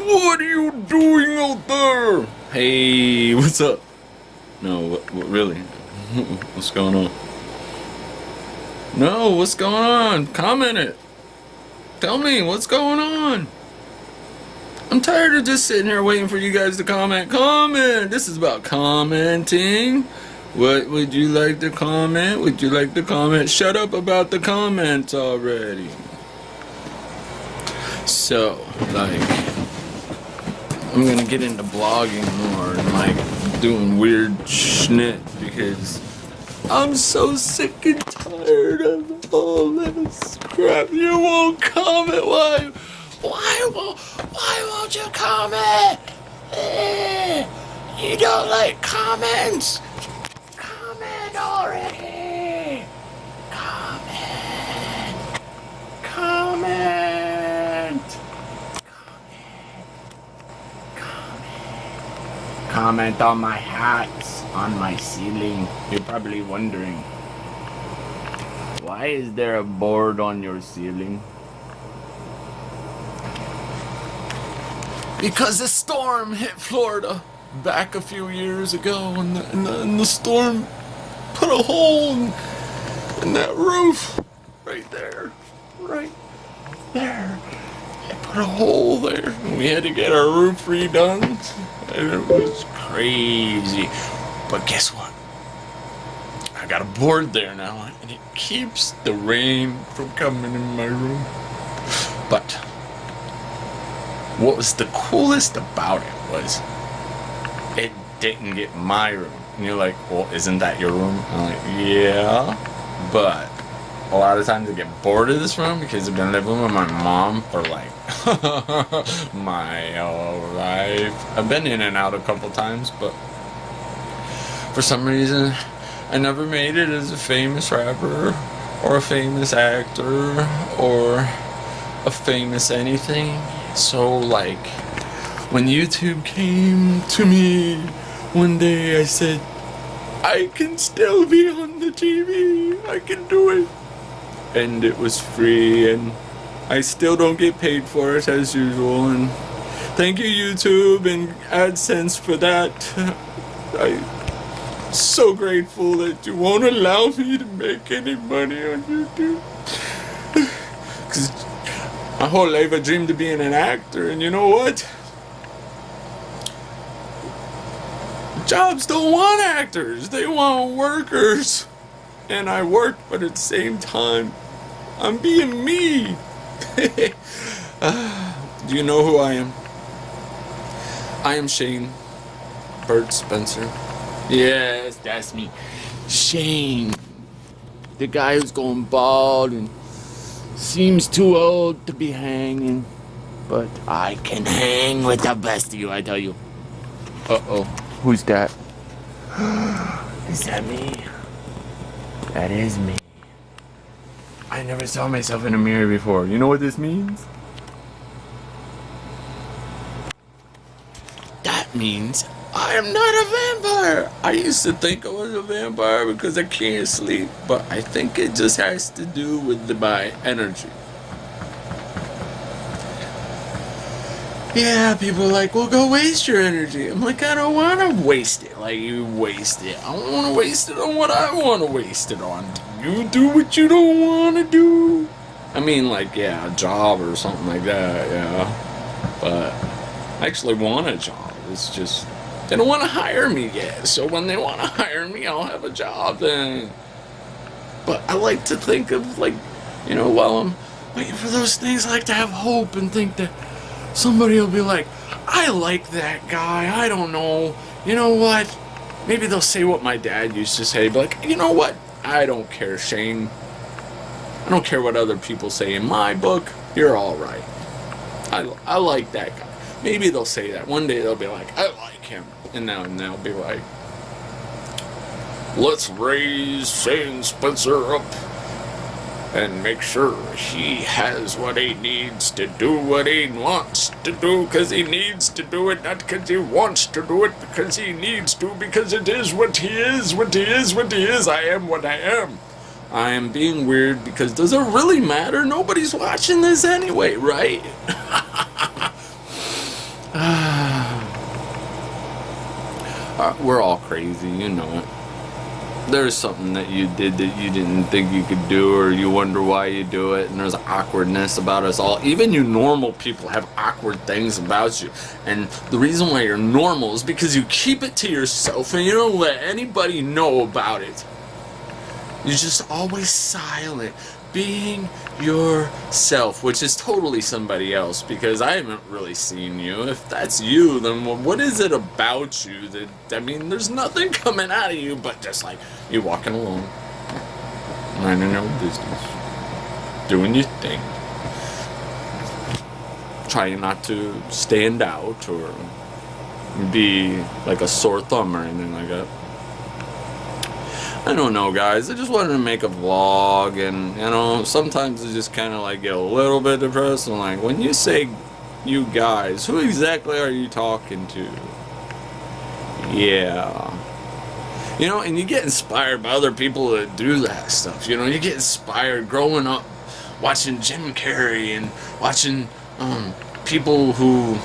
What are you doing out there? Hey, what's up? No, what really? What's going on? No, what's going on? Comment it. Tell me what's going on. I'm tired of just sitting here waiting for you guys to comment. Comment! This is about commenting. What would you like to comment? Would you like to comment? Shut up about the comments already. So, like, I'm gonna get into blogging more and like doing weird schnit because I'm so sick and tired of all this crap. You won't comment. Why won't you comment? You don't like comments? Comment already. Comment on my hats on my ceiling. You're probably wondering, why is there a board on your ceiling? Because a storm hit Florida back a few years ago, and the storm put a hole in that roof right there. It put a hole there. We had to get our roof redone, and it was crazy. But guess what? I got a board there now, and it keeps the rain from coming in my room. But what was the coolest about it was it didn't get my room. And you're like, well, isn't that your room? I'm like, yeah, but a lot of times I get bored of this room because I've been living with my mom for like my whole life. I've been in and out a couple times, but for some reason I never made it as a famous rapper or a famous actor or a famous anything. So like when YouTube came to me one day, I said, I can still be on the TV, I can do it. And it was free, and I still don't get paid for it as usual, and thank you YouTube and AdSense for that. I'm so grateful that you won't allow me to make any money on YouTube. Because my whole life I dreamed of being an actor, and you know what? Jobs don't want actors, they want workers. And I work, but at the same time, I'm being me. Do you know who I am? I am Shane b.Spencer. Yes, that's me. Shane. The guy who's going bald and seems too old to be hanging. But I can hang with the best of you, I tell you. Uh-oh. Who's that? Is that me? That is me. I never saw myself in a mirror before. You know what this means? That means I am not a vampire. I used to think I was a vampire because I can't sleep, but I think it just has to do with my energy. Yeah, people are like, well, go waste your energy. I'm like, I don't want to waste it like you waste it. I don't want to waste it on what I want to waste it on. You do what you don't want to do. I mean, like, yeah, a job or something like that, yeah. But I actually want a job. It's just, they don't want to hire me yet. So when they want to hire me, I'll have a job then. But I like to think of, like, you know, while I'm waiting for those things, I like to have hope and think that somebody will be like, I like that guy, I don't know, you know what? Maybe they'll say what my dad used to say, but like, you know what? I don't care, Shane. I don't care what other people say. In my book, you're alright. I like that guy. Maybe they'll say that. One day they'll be like, I like him. And then they'll be like, let's raise Shane Spencer up and make sure he has what he needs to do what he wants to do because he needs to do it, not because he wants to do it, because he needs to, because it is what he is, what he is, what he is. I am what I am. I am being weird because does it really matter? Nobody's watching this anyway, right? We're all crazy, you know it. There's something that you did that you didn't think you could do, or you wonder why you do it, and there's awkwardness about us all. Even you normal people have awkward things about you, and the reason why you're normal is because you keep it to yourself and you don't let anybody know about it. You're just always silent, being yourself, which is totally somebody else, because I haven't really seen you. If that's you, then what is it about you that, I mean, there's nothing coming out of you but just like you walking along, minding your own business, doing your thing, trying not to stand out or be like a sore thumb or anything like that. I don't know, guys. I just wanted to make a vlog, and you know, sometimes I just kind of like get a little bit depressed. And like, when you say you guys, who exactly are you talking to? Yeah, you know, and you get inspired by other people that do that stuff. You know, you get inspired growing up watching Jim Carrey and watching people who,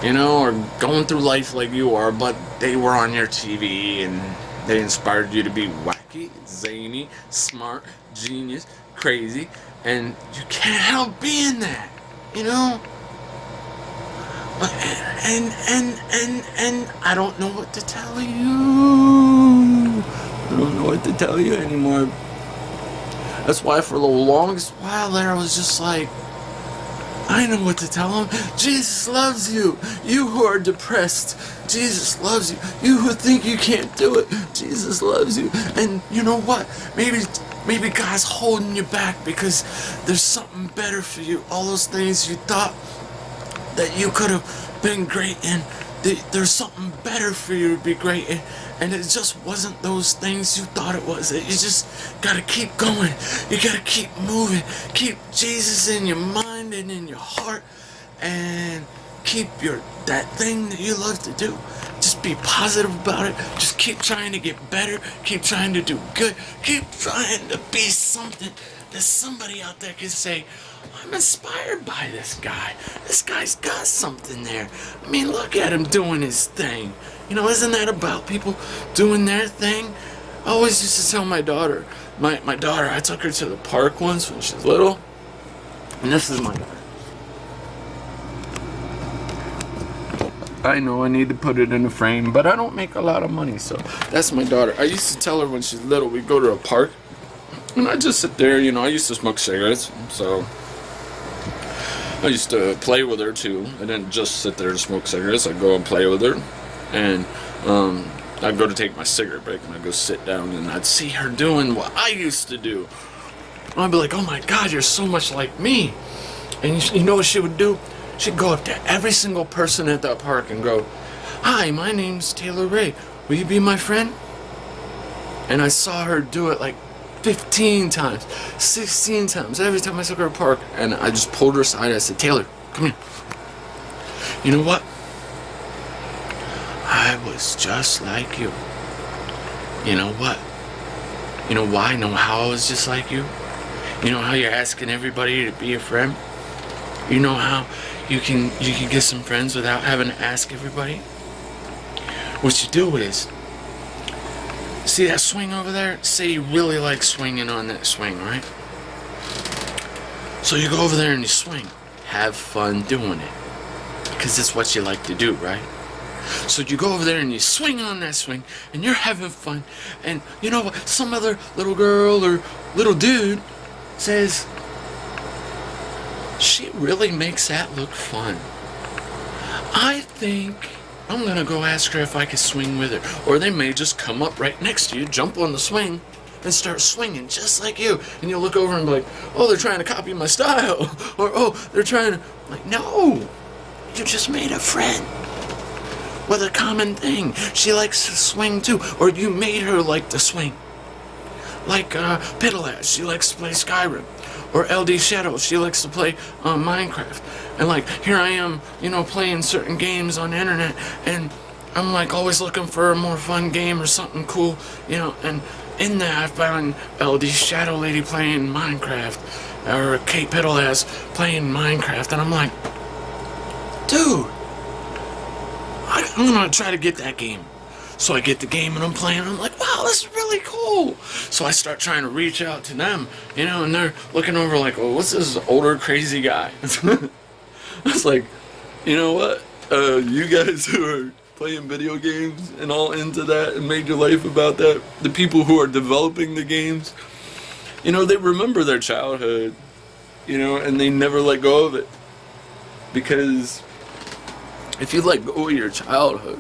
you know, are going through life like you are, but they were on your TV and they inspired you to be wacky, zany, smart, genius, crazy, and you can't help being that, you know? But, and I don't know what to tell you. I don't know what to tell you anymore. That's why for the longest while there I was just like, I know what to tell them. Jesus loves you. You who are depressed, Jesus loves you. You who think you can't do it, Jesus loves you. And you know what? Maybe God's holding you back because there's something better for you. All those things you thought that you could have been great in, there's something better for you to be great in. And it just wasn't those things you thought it was. You just gotta keep going. You gotta keep moving. Keep Jesus in your mind and in your heart, and keep that thing that you love to do. Just be positive about it. Just keep trying to get better. Keep trying to do good. Keep trying to be something that somebody out there can say, I'm inspired by this guy. This guy's got something there. I mean, look at him doing his thing. You know, isn't that about people doing their thing? I always used to tell my daughter, my daughter, I took her to the park once when she was little, and this is my daughter. I know I need to put it in a frame, but I don't make a lot of money, so that's my daughter. I used to tell her when she's little, we'd go to a park, and I'd just sit there, you know, I used to smoke cigarettes, so I used to play with her too. I didn't just sit there and smoke cigarettes, I'd go and play with her, and I'd go to take my cigarette break, and I'd go sit down, and I'd see her doing what I used to do. And I'd be like, oh my God, you're so much like me. And you know what she would do? She'd go up to every single person at that park and go, hi, my name's Taylor Ray. Will you be my friend? And I saw her do it like 15 times, 16 times, every time I took her to the park. And I just pulled her aside. I said, Taylor, come here. You know what? I was just like you. You know what? You know why? You know how I was just like you? You know how you're asking everybody to be your friend? You know how you can get some friends without having to ask everybody? What you do is, see that swing over there? Say you really like swinging on that swing, right? So you go over there and you swing. Have fun doing it. Because it's what you like to do, right? So you go over there and you swing on that swing, and you're having fun. And you know what? Some other little girl or little dude says, she really makes that look fun. I think I'm gonna go ask her if I can swing with her. Or they may just come up right next to you, jump on the swing, and start swinging just like you. And you'll look over and be like, oh, they're trying to copy my style. Or, oh, they're trying to, like, no. You just made a friend with a common thing. She likes to swing too. Or you made her like to swing. Like Piddleass, she likes to play Skyrim. Or LD Shadow, she likes to play Minecraft. And like, here I am, you know, playing certain games on the internet, and I'm like always looking for a more fun game or something cool, you know, and in that I found LD Shadow Lady playing Minecraft, or Kate Piddleass playing Minecraft, and I'm like, dude, I'm gonna try to get that game. So I get the game and I'm playing. I'm like, wow, this is really cool. So I start trying to reach out to them, you know, and they're looking over like, oh, what's this older crazy guy? I was like, you know what? You guys who are playing video games and all into that and made your life about that, the people who are developing the games, you know, they remember their childhood, you know, and they never let go of it. Because if you let go of your childhood,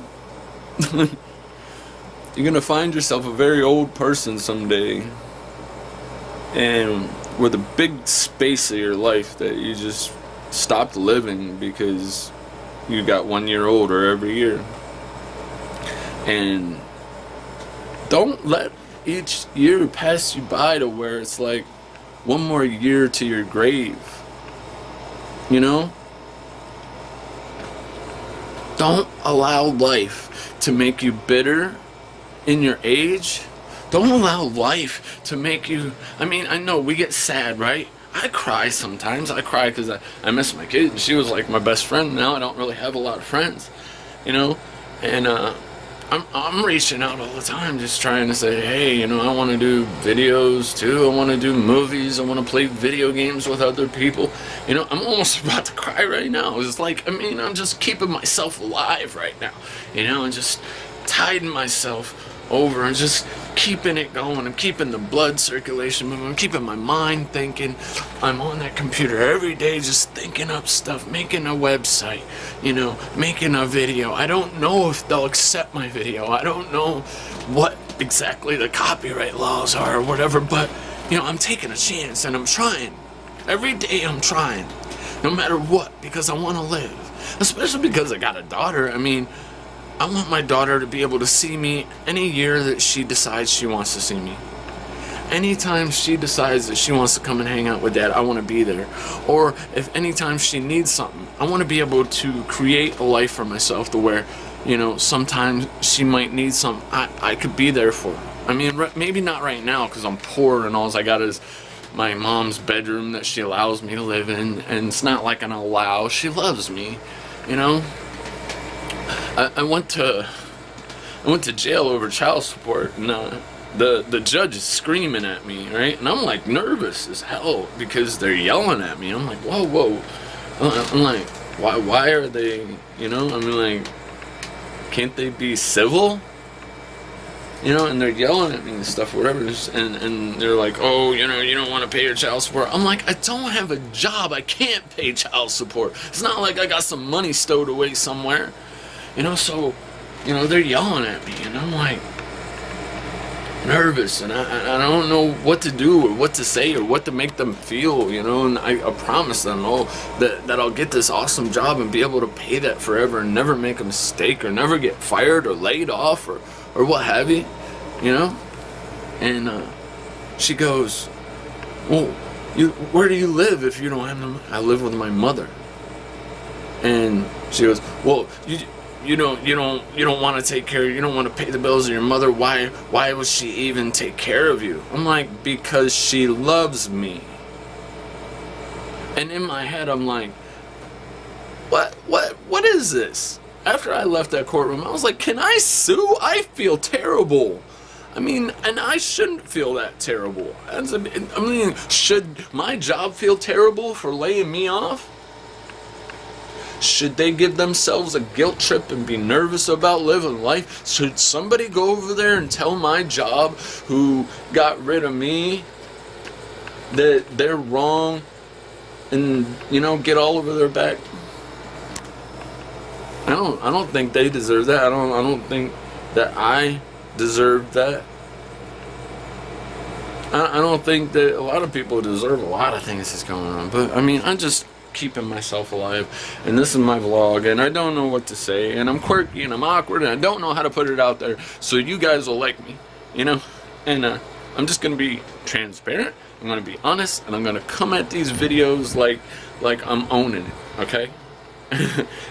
you're gonna find yourself a very old person someday, and with a big space of your life that you just stopped living because you got 1 year older every year. And don't let each year pass you by to where it's like one more year to your grave, you know? Don't allow life to make you bitter in your age. Don't allow life to make you, I mean, I know we get sad, right? I cry sometimes. I cry because I miss my kid. She was like my best friend. Now I don't really have a lot of friends, you know? And I'm reaching out all the time, just trying to say, hey, you know, I want to do videos too. I want to do movies. I want to play video games with other people. You know, I'm almost about to cry right now. It's like, I mean, I'm just keeping myself alive right now, you know, and just tiding myself over and just keeping it going. I'm keeping the blood circulation moving. I'm keeping my mind thinking. I'm on that computer every day just thinking up stuff, making a website, you know, making a video. I don't know if they'll accept my video. I don't know what exactly the copyright laws are or whatever, but, you know, I'm taking a chance and I'm trying. Every day I'm trying, no matter what, because I want to live. Especially because I got a daughter. I mean, I want my daughter to be able to see me any year that she decides she wants to see me. Anytime she decides that she wants to come and hang out with Dad, I want to be there. Or if anytime she needs something, I want to be able to create a life for myself to where, you know, sometimes she might need something. I could be there for her. I mean, maybe not right now because I'm poor and all I got is my mom's bedroom that she allows me to live in. And it's not like an allow. She loves me, you know. I went to jail over child support, and the judge is screaming at me, right? And I'm like nervous as hell because they're yelling at me. I'm like, whoa. I'm like, why are they, you know? I mean, like, can't they be civil? You know, and they're yelling at me and stuff, whatever, and they're like, oh, you know, you don't want to pay your child support. I'm like, I don't have a job. I can't pay child support. It's not like I got some money stowed away somewhere. You know, so, you know, they're yelling at me, and I'm like nervous, and I don't know what to do or what to say or what to make them feel, you know, and I promise them, that I'll get this awesome job and be able to pay that forever and never make a mistake or never get fired or laid off or what have you, you know. And she goes, well, where do you live if you don't have them? I live with my mother. And she goes, well, you don't want to take care, you don't want to pay the bills of your mother. Why would she even take care of you? I'm like, because she loves me. And in my head I'm like, what is this? After I left that courtroom, I was like, can I sue? I feel terrible. I mean, and I shouldn't feel that terrible. I mean, should my job feel terrible for laying me off? Should they give themselves a guilt trip and be nervous about living life? Should somebody go over there and tell my job who got rid of me that they're wrong and, you know, get all over their back? I don't think they deserve that. I don't think that I deserve that. I don't think that a lot of people deserve a lot of things that's going on. But I mean, I'm just keeping myself alive, and this is my vlog, and I don't know what to say, and I'm quirky and I'm awkward and I don't know how to put it out there so you guys will like me, you know. And I'm just gonna be transparent, I'm gonna be honest, and I'm gonna come at these videos like I'm owning it, okay?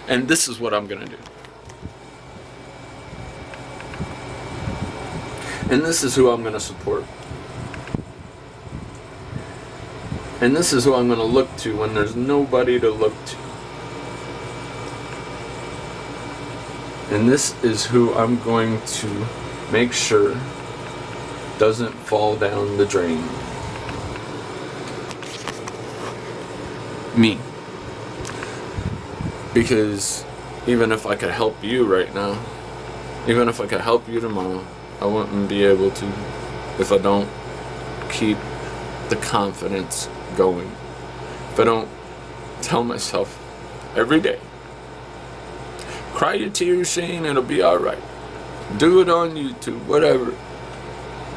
And this is what I'm gonna do, and this is who I'm gonna support. And this is who I'm going to look to when there's nobody to look to. And this is who I'm going to make sure doesn't fall down the drain. Me. Because even if I could help you right now, even if I could help you tomorrow, I wouldn't be able to if I don't keep the confidence going. If I don't tell myself every day, cry your tears, Shane, it'll be alright. Do it on YouTube, whatever.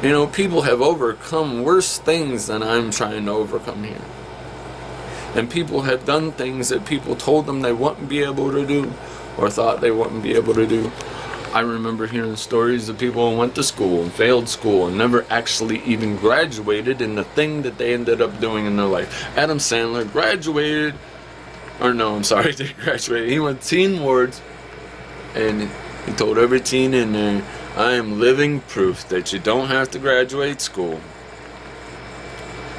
You know, people have overcome worse things than I'm trying to overcome here. And people have done things that people told them they wouldn't be able to do, or thought they wouldn't be able to do. I remember hearing stories of people who went to school and failed school and never actually even graduated in the thing that they ended up doing in their life. Adam Sandler graduated, or no, I'm sorry, he didn't graduate. He went Teen Awards, and he told every teen in there, I am living proof that you don't have to graduate school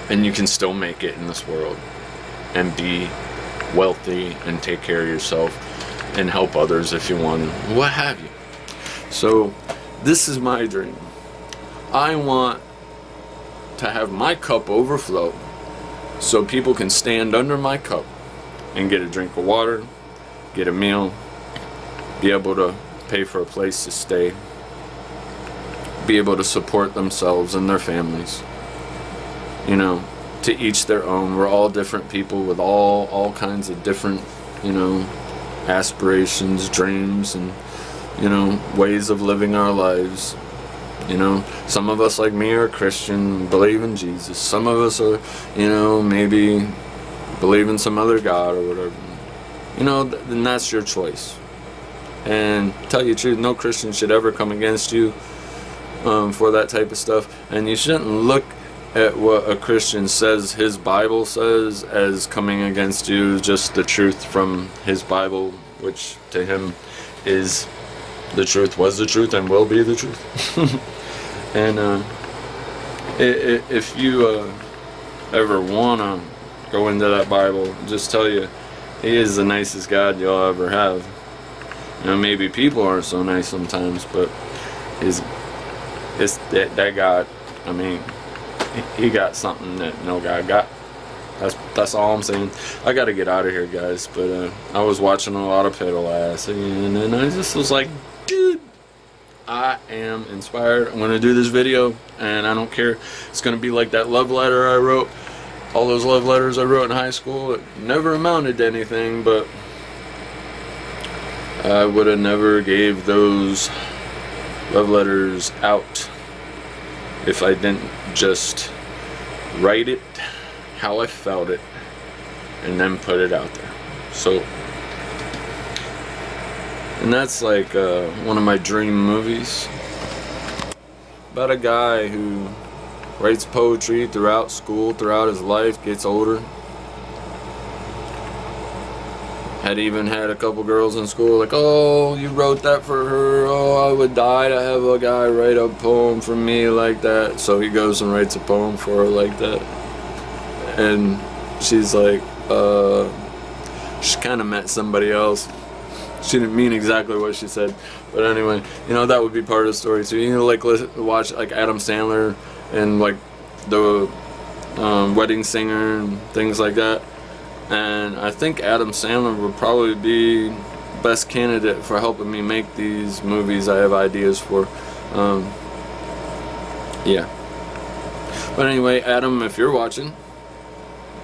and you can still make it in this world and be wealthy and take care of yourself and help others if you want to, what have you. So this is my dream. I want to have my cup overflow so people can stand under my cup and get a drink of water, get a meal, be able to pay for a place to stay, be able to support themselves and their families. You know, to each their own. We're all different people with all kinds of different, you know, aspirations, dreams, and, you know, ways of living our lives. You know, some of us like me are Christian, believe in Jesus. Some of us are, you know, maybe believe in some other God or whatever. You know, then that's your choice. And tell you the truth, no Christian should ever come against you for that type of stuff. And you shouldn't look at what a Christian says his Bible says as coming against you, just the truth from his Bible, which to him is the truth, was the truth, and will be the truth. And if you ever want to go into that Bible, just tell you, he is the nicest God you'll ever have. You know, maybe people aren't so nice sometimes, but it's that God, I mean, he got something that no God got. That's all I'm saying. I gotta get out of here, guys, but I was watching a lot of pedal ass, and I just was like, dude, I am inspired. I'm gonna do this video, and I don't care. It's gonna be like that love letter I wrote. All those love letters I wrote in high school, it never amounted to anything, but I would have never gave those love letters out if I didn't just write it how I felt it and then put it out there. So, and that's like one of my dream movies about a guy who writes poetry throughout school, throughout his life, gets older. Had even had a couple girls in school like, oh, you wrote that for her, oh, I would die to have a guy write a poem for me like that. So he goes and writes a poem for her like that. And she's like, she kind of met somebody else. She didn't mean exactly what she said, but anyway, you know, that would be part of the story too. You know, like watch like Adam Sandler and like the Wedding Singer and things like that. And I think Adam Sandler would probably be best candidate for helping me make these movies I have ideas for. Yeah. But anyway, Adam, if you're watching,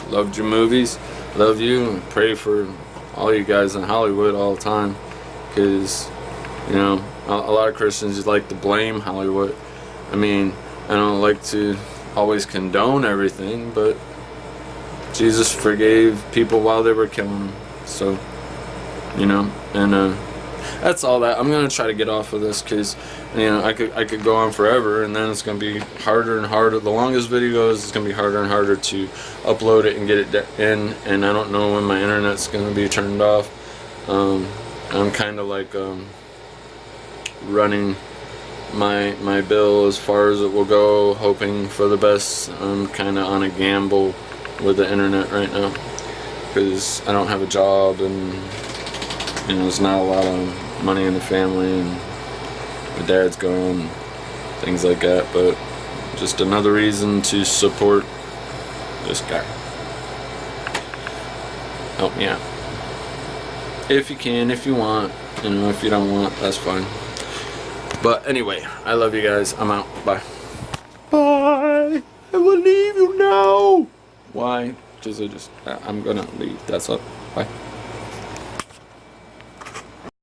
loved your movies, love you, and pray for all you guys in Hollywood all the time, because, you know, a lot of Christians just like to blame Hollywood. I mean, I don't like to always condone everything, but Jesus forgave people while they were killing them. So, you know, and that's all that. I'm gonna try to get off of this because, you know, I could go on forever, and then it's gonna be harder and harder. The longest video goes, it's gonna be harder and harder to upload it and get it in, and I don't know when my internet's gonna be turned off. I'm kind of like running my bill as far as it will go, hoping for the best. I'm kind of on a gamble with the internet right now because I don't have a job, and, you know, there's not a lot of money in the family, and my dad's gone, things like that. But just another reason to support this guy. Help me out if you can, if you want. You know, if you don't want, that's fine. But anyway, I love you guys. I'm out. Bye. Bye. I will leave you now. Why? Because I'm gonna leave. That's up. Bye.